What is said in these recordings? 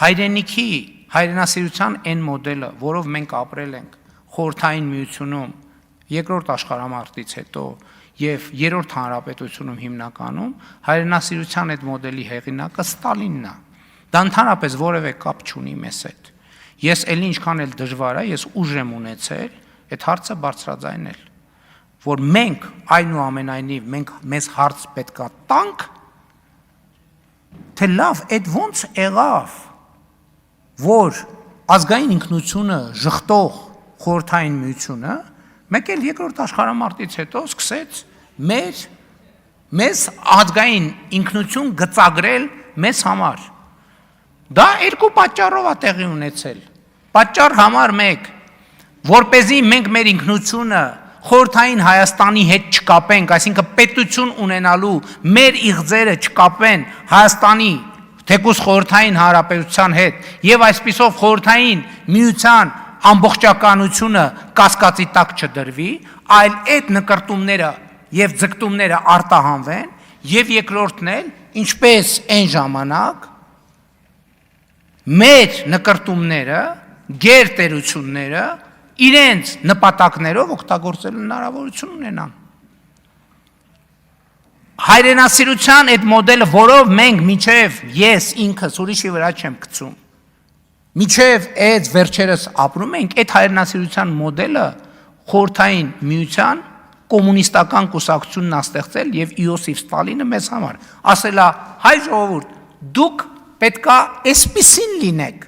հայրենիքի, հայրենասիրության այն մոդելը, որով մենք ապրել ենք խորհրդային միությունում, երկրորդ աշխարհամարտից հետո եւ երրորդ հանրապետությունում հիմնականում, հայրենասիրության այդ մոդելի հեղինակը Ստալինն է։ Դա ընդհանրապես որևէ կապ չունի մեզ հետ։ Ես ելի ինչքան էլ դժվար է, ես ուժ եմ ունեցել այդ հարցը բարձրաձայնել, որ մենք այնուամենայնիվ մենք մեզ հարց պետքա տանք, թե լավ, այդ ոնց եղավ, որ ազգային ինքնությունը ժխտող խորհրդային միությունը մեկ էլ երկրորդ աշխարհամարտից հետո սկսեց մեզ ազգային ինքնություն գծագրել մեզ համար։ Դա երկու պատճառով է տեղի ունեցել։ Պատճառ համար 1, որպեսզի մենք մեր ինքնությունը խորհրդային Հայաստանի հետ չկապենք, այսինքն պետություն ունենալու մեր իղձերը չկապեն Հայաստանի թեկուզ խորհրդային հանրապետության հետ եւ այսպիսով խորհրդային միության ամբողջականությունը կասկածի տակ չդրվի, այլ այդ նկարտումները եւ ձգտումները արտահանվեն եւ երկրորդն էլ, ինչպես այն ժամանակ մեր նկարտումները, գերտերությունները իրենց նպատակներով օգտագործելու հնարավորություն ունենան։ Հայրենասիրության այդ մոդելը, որով մենք մինչև ես ինքս ուրիշի վրա չեմ գցում, մինչև այդ վերջերս ապրում ենք, այդ հայրենասիրության մոդելը խորհրդային միության կոմունիստական կուսակցությունն է ստեղծել եւ Իոսիֆ Ստալինը մեզ համար ասել է, հայ ժողովուրդ, դուք պետքա այսպիսին լինեք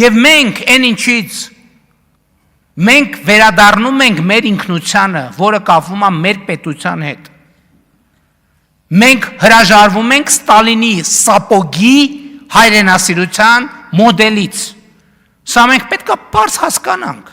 եւ մենք այն ինչից մենք վերադառնում ենք մեր ինքնությանը, որը կապվում է մեր պետության հետ։ Մենք հրաժարվում ենք Ստալինի սապոգի հայրենասիրության մոդելից։ Սա մենք պետք է պարզ հասկանանք։